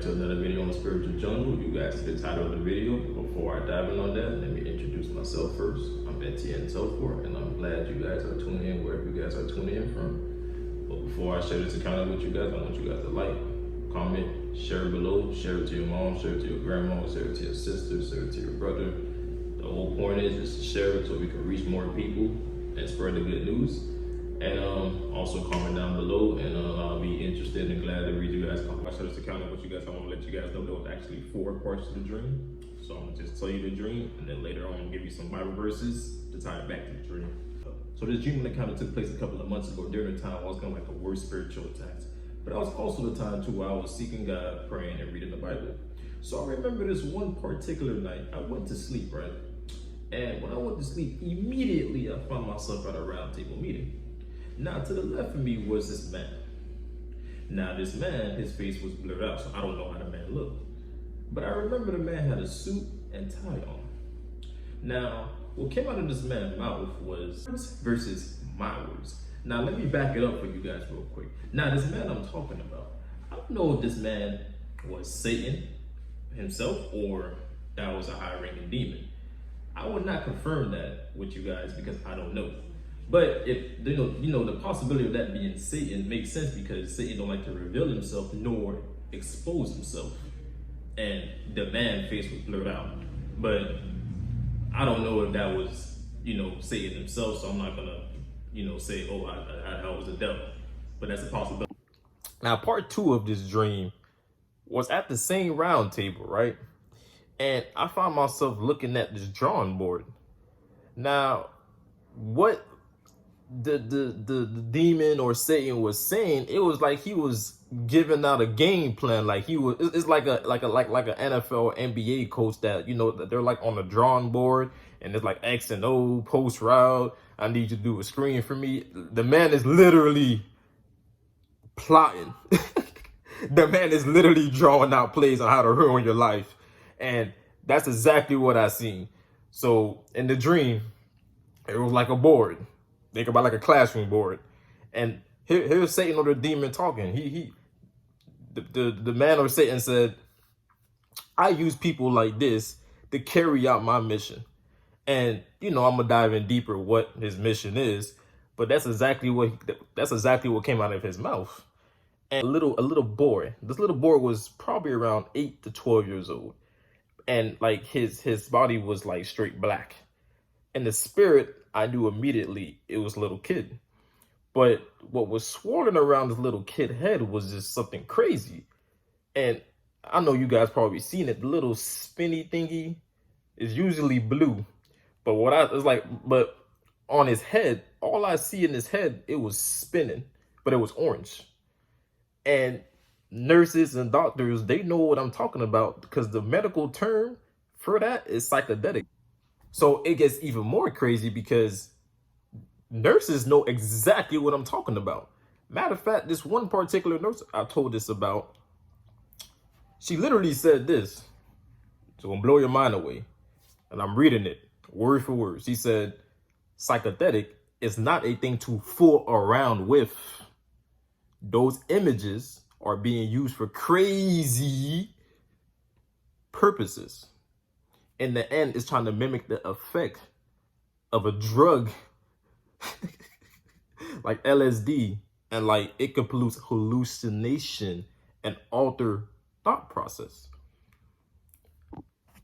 back to another video on the spiritual jungle. You guys see the title of the video. Before I dive in on that, let me introduce myself first. I'm Etienne Telfort, and I'm glad you guys are tuning in wherever you guys are tuning in from. But before I share this account with you guys, I want you guys to like, comment, share it below, share it to your mom, share it to your grandma, share it to your sister, share it to your brother. The whole point is to share it so we can reach more people and spread the good news. And also comment down below, and I'll be interested and glad to read you guys. I share this account with you guys. I want to let you guys know there was actually 4 parts to the dream. So I'm gonna just tell you the dream, and then later on I'm gonna give you some Bible verses to tie it back to the dream. So this dream encounter took place a couple of months ago during the time I was going like the worst spiritual attacks. But that was also the time too where I was seeking God, praying, and reading the Bible. So I remember this one particular night, I went to sleep, right? And when I went to sleep, immediately I found myself at a round table meeting. Now, to the left of me was this man. Now, this man, his face was blurred out, so I don't know how the man looked. But I remember the man had a suit and tie on. Now, what came out of this man's mouth was versus my words. Now, let me back it up for you guys real quick. Now, this man I'm talking about, I don't know if this man was Satan himself or that was a high-ranking demon. I would not confirm that with you guys because I don't know. But if you know the possibility of that being Satan makes sense because Satan don't like to reveal himself nor expose himself. And the man's face was blurred out. But I don't know if that was, Satan himself, so I'm not gonna, say, oh, I was the devil. But that's a possibility. Now, part 2 of this dream was at the same round table, right? And I found myself looking at this drawing board. Now, what the demon or Satan was saying, it was like he was giving out a game plan. Like it's like an NFL NBA coach that that they're like on the drawing board and it's like X and O post route. I need you to do a screen for me. The man is literally plotting. The man is literally drawing out plays on how to ruin your life. And that's exactly what I seen. So in the dream, it was like a board. Think about like a classroom board. And here's Satan or the demon talking. The man or Satan said, I use people like this to carry out my mission. And I'm gonna dive in deeper what his mission is, but that's exactly what came out of his mouth. And a little boy. This little boy was probably around 8 to 12 years old. And like his body was like straight black. And the spirit, I knew immediately it was a little kid. But what was swirling around this little kid head was just something crazy. And I know you guys probably seen it. The little spinny thingy is usually blue. But on his head, all I see in his head, it was spinning, but it was orange. And nurses and doctors, they know what I'm talking about because the medical term for that is psychedelic. So it gets even more crazy because nurses know exactly what I'm talking about. Matter of fact, this one particular nurse I told this about, she literally said this. It's gonna blow your mind away. And I'm reading it word for word. She said, psychedelic is not a thing to fool around with. Those images are being used for crazy purposes. In the end, it's trying to mimic the effect of a drug like LSD, and like it could produce hallucination and alter thought process.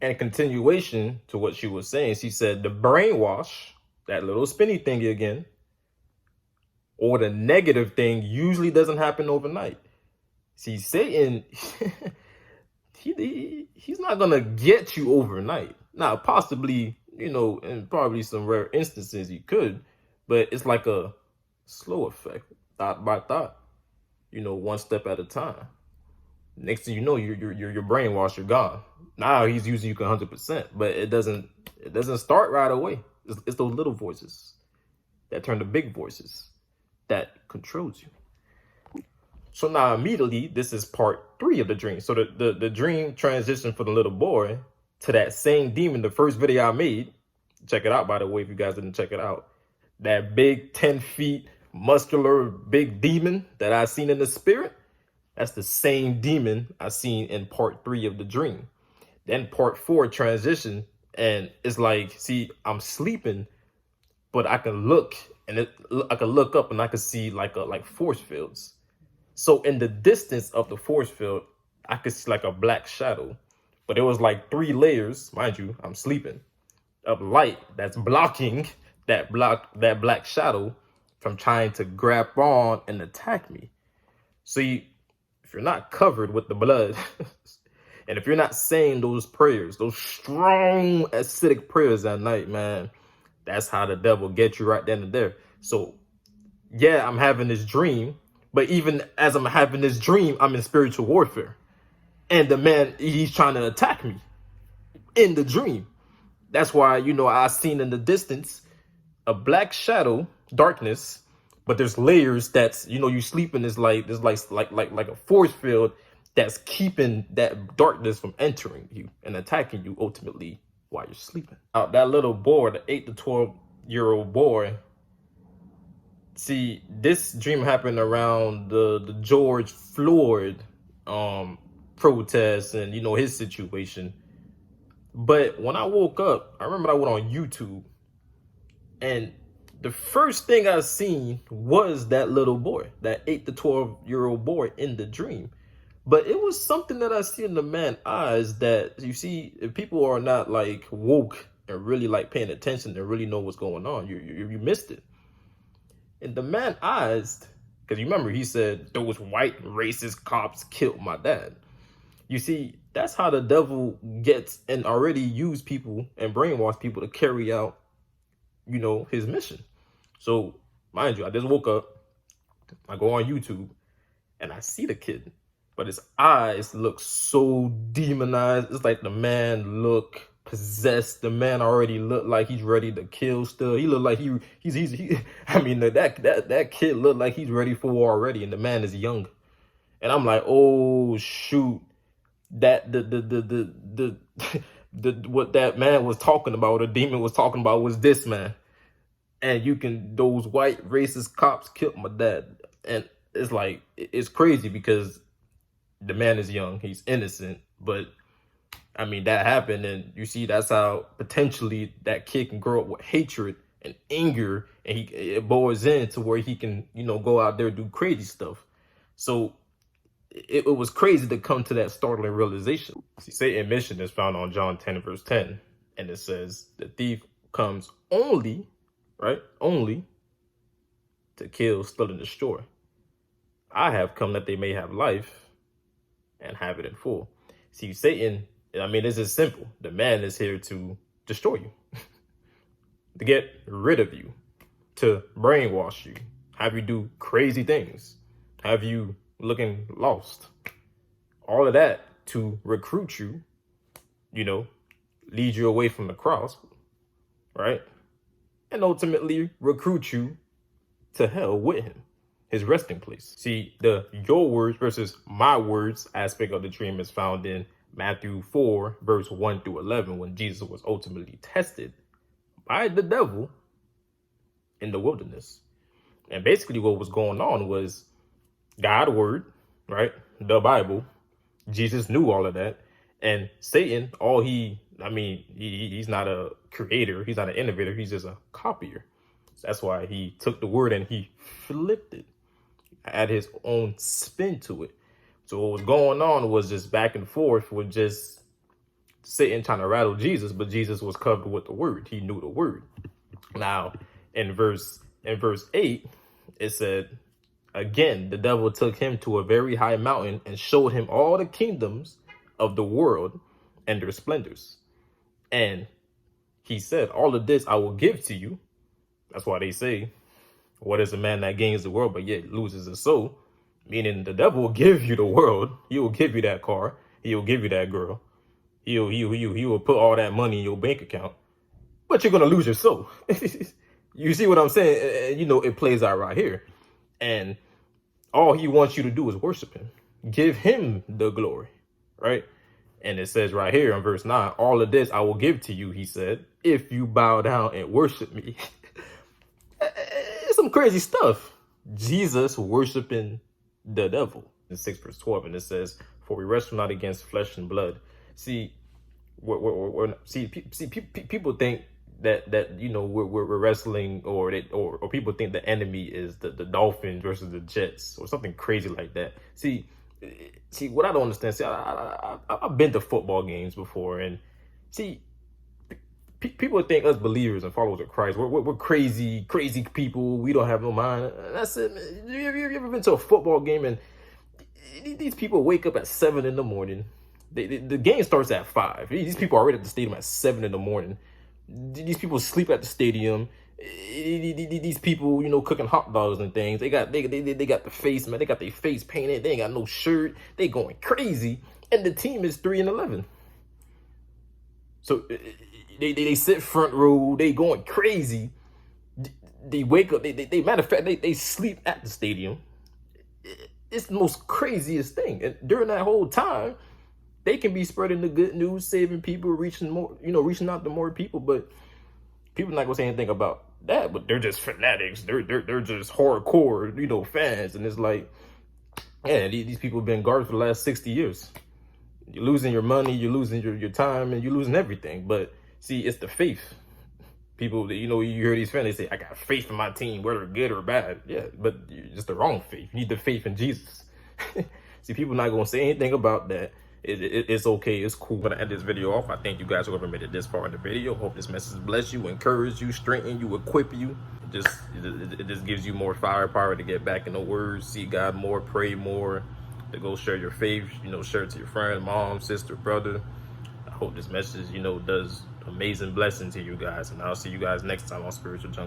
And continuation to what she was saying, she said the brainwash, that little spinny thing again, or the negative thing usually doesn't happen overnight. See, Satan, he's not gonna get you overnight. Now, possibly, in probably some rare instances he could, but it's like a slow effect, thought by thought, one step at a time. Next thing you know, you're brainwashed, you're gone. Now he's using you 100%, but it doesn't start right away. It's those little voices that turn to big voices that controls you. So now immediately, this is part 3 of the dream. So the dream transition for the little boy to that same demon, the first video I made. Check it out, by the way, if you guys didn't check it out. That big 10 feet muscular big demon that I seen in the spirit. That's the same demon I seen in part 3 of the dream. Then part 4 transition, and it's like, see, I'm sleeping, but I can look I can look up and I can see like force fields. So in the distance of the force field, I could see like a black shadow, but it was like 3 layers, mind you, I'm sleeping, of light that's blocking that black shadow from trying to grab on and attack me. See, if you're not covered with the blood, and if you're not saying those prayers, those strong acidic prayers at night, man, that's how the devil gets you right then and there. So yeah, I'm having this dream, but even as I'm having this dream, I'm in spiritual warfare. And the man, he's trying to attack me in the dream. That's why, I seen in the distance a black shadow, darkness, but there's layers that's, you sleeping is like, there's like a force field that's keeping that darkness from entering you and attacking you ultimately while you're sleeping. That little boy, the 8 to 12-year-old boy, see, this dream happened around the George Floyd protests and, his situation. But when I woke up, I remember I went on YouTube, and the first thing I seen was that little boy, that 8 to 12-year-old boy in the dream. But it was something that I see in the man's eyes that, you see, if people are not like woke and really like paying attention and really know what's going on, you missed it. In the man's eyes, because you remember he said those white racist cops killed my dad. You see, that's how the devil gets and already use people and brainwash people to carry out, his mission. So, mind you, I just woke up, I go on YouTube, and I see the kid, but his eyes look so demonized. It's like the man look possessed. The man already looked like he's ready to kill still. He looked like that kid looked like he's ready for war already, and the man is young. And I'm like, oh shoot. That the what that man was talking about, the demon was talking about, was this man. And those white racist cops killed my dad. And it's like, it's crazy because the man is young, he's innocent, but that happened, and you see, that's how potentially that kid can grow up with hatred and anger, and it boils into where he can, go out there and do crazy stuff. So it was crazy to come to that startling realization. See, Satan's mission is found on John 10 verse 10, and it says, the thief comes only to kill, steal, and destroy. I have come that they may have life and have it in full. See, Satan, this is simple. The man is here to destroy you, to get rid of you, to brainwash you, have you do crazy things, have you looking lost. All of that to recruit you, lead you away from the cross, right? And ultimately recruit you to hell with him, his resting place. See, the your words versus my words aspect of the dream is found in Matthew 4, verse 1 through 11, when Jesus was ultimately tested by the devil in the wilderness. And basically what was going on was God's word, right? The Bible. Jesus knew all of that. And Satan, he's not a creator. He's not an innovator. He's just a copier. That's why he took the word and he flipped it, add his own spin to it. So what was going on was just back and forth with just Satan trying to rattle Jesus, but Jesus was covered with the word. He knew the word. Now, in verse 8, it said, again, the devil took him to a very high mountain and showed him all the kingdoms of the world and their splendors. And he said, all of this I will give to you. That's why they say, what is a man that gains the world but yet loses his soul? Meaning the devil will give you the world. He will give you that car. He will give you that girl. He will put all that money in your bank account. But you're going to lose your soul. You see what I'm saying? It plays out right here. And all he wants you to do is worship him. Give him the glory, right? And it says right here in verse 9, all of this I will give to you, he said, if you bow down and worship me. It's some crazy stuff. Jesus worshiping the devil. 6 verse 12, and it says, "For we wrestle not against flesh and blood." See, people think that we're wrestling, or people think the enemy is the Dolphins versus the Jets or something crazy like that. See, what I don't understand. See, I've been to football games before, and see, people think us believers and followers of Christ, we're crazy people. We don't have no mind. That's it. You ever been to a football game and these people wake up at 7 in the morning? The game starts at 5. These people are already at the stadium at 7 in the morning. These people sleep at the stadium. These people, cooking hot dogs and things. They got the face, man. They got their face painted. They ain't got no shirt. They going crazy, and the team is 3-11. So they sit front row. They going crazy. They wake up. They matter of fact, they sleep at the stadium. It's the most craziest thing. And during that whole time, they can be spreading the good news, saving people, reaching out to more people. But people not gonna say anything about that. But they're just fanatics. They're just hardcore, fans. And it's like, man, these people have been guards for the last 60 years. You're losing your money, you're losing your time, and you're losing everything. But see, it's the faith. People, you hear these fans, they say, "I got faith in my team, whether good or bad." Yeah, but it's the wrong faith. You need the faith in Jesus. See, people not gonna say anything about that. It's okay. It's cool. I'm gonna end this video off. I thank you guys who ever made it this far in the video. Hope this message bless you, encourage you, strengthen you, equip you. It just gives you more firepower to get back in the Word, see God more, pray more, to go share your faith. Share it to your friend, mom, sister, brother. I hope this message, does amazing blessing to you guys. And I'll see you guys next time on Spiritual Jungle.